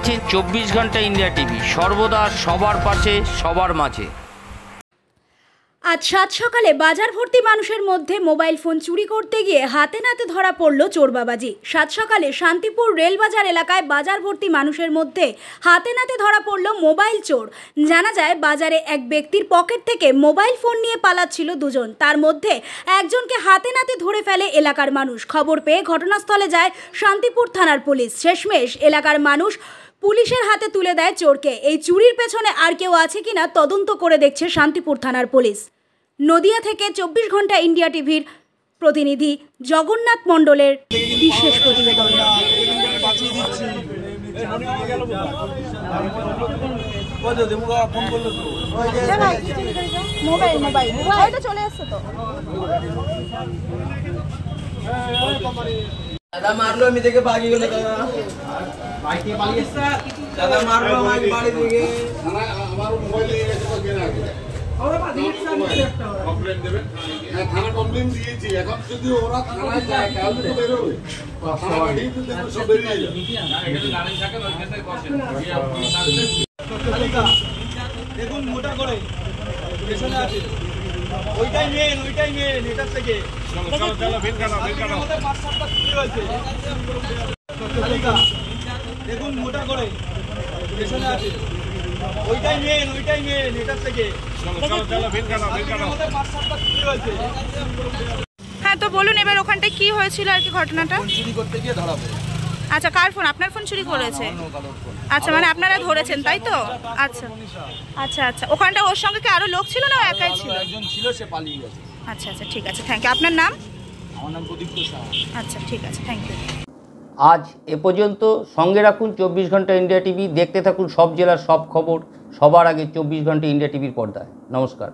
দেখছেন 24 ঘন্টা India TV, সর্বদা সবার পাশে সবার মাঝে। আজ সাত সকালে বাজার ভর্তি মানুষের মধ্যে মোবাইল ফোন চুরি করতে গিয়ে হাতে নাতে ধরা পড়ল চোর বাবাজি। সাত সকালে শান্তিপুর রেলবাজার এলাকায় বাজার ভর্তি মানুষের মধ্যে হাতে নাতে ধরা পড়ল মোবাইল চোর। জানা যায় বাজারে এক ব্যক্তির পকেট থেকে মোবাইল ফোন নিয়ে পালাচ্ছিল দুজন, তার মধ্যে একজনকে হাতে নাতে ধরে ফেলে এলাকার মানুষ। খবর পেয়ে ঘটনাস্থলে যায় শান্তিপুর থানার পুলিশ। শেষমেশ এলাকার মানুষ পুলিশের হাতে তুলে দেয় চোরকে। এই চুরির পেছনে আর কেউ আছে কিনা তদন্ত করে দেখছে শান্তিপুর থানার পুলিশ। নদিয়া থেকে 24 ঘন্টা ইন্ডিয়া টিভির প্রতিনিধি জগন্নাথ মণ্ডলের বিশেষ প্রতিবেদন। দাদা মারলো, আমি দেখে ভাগি গেল। দাদা বাইকে পালিয়েছে, দাদা মারলো আমাকে বাড়ি থেকে। আমার মোবাইল নিয়ে গেছে, কমপ্লেন দেবেন। হ্যাঁ, থানা কমপ্লেন দিয়েছি। এখন যদি ওরা থানায় যায় তাহলে তো বেরোবে, সব বেরিয়ে যাবে। দেখুন মোটা করে পেছনে আছে, ওইটাই মেন এটার থেকে। দেখুন মোটা করে পেছনে আছে, ওইটাই মেন এটার থেকে। হ্যাঁ, তো বলুন এবার ওখানটায় কি হয়েছিল আর কি ঘটনাটা? চুরি করতে গিয়ে ধরা পড়ে। আচ্ছা, কার ফোন? আপনার ফোন চুরি করেছে? আচ্ছা, মানে আপনারা ধরেছেন তাই তো? আচ্ছা আচ্ছা আচ্ছা, ওখানটা ওর সঙ্গে কি আরো লোক ছিল না একাই ছিল? একজন ছিল, সে পালিয়ে গেছে। আচ্ছা আচ্ছা, ঠিক আছে, থ্যাংক ইউ। আপনার নাম? আমার নাম প্রদীপ্ত শাহ। আচ্ছা, ঠিক আছে, থ্যাংক ইউ। আজ এ পর্যন্ত। সঙ্গে রাখুন 24 ঘন্টা ইন্ডিয়া টিভি। দেখতে থাকুন সব জেলার সব খবর সবার আগে 24 ঘন্টা ইন্ডিয়া টিভির পর্দায়। নমস্কার।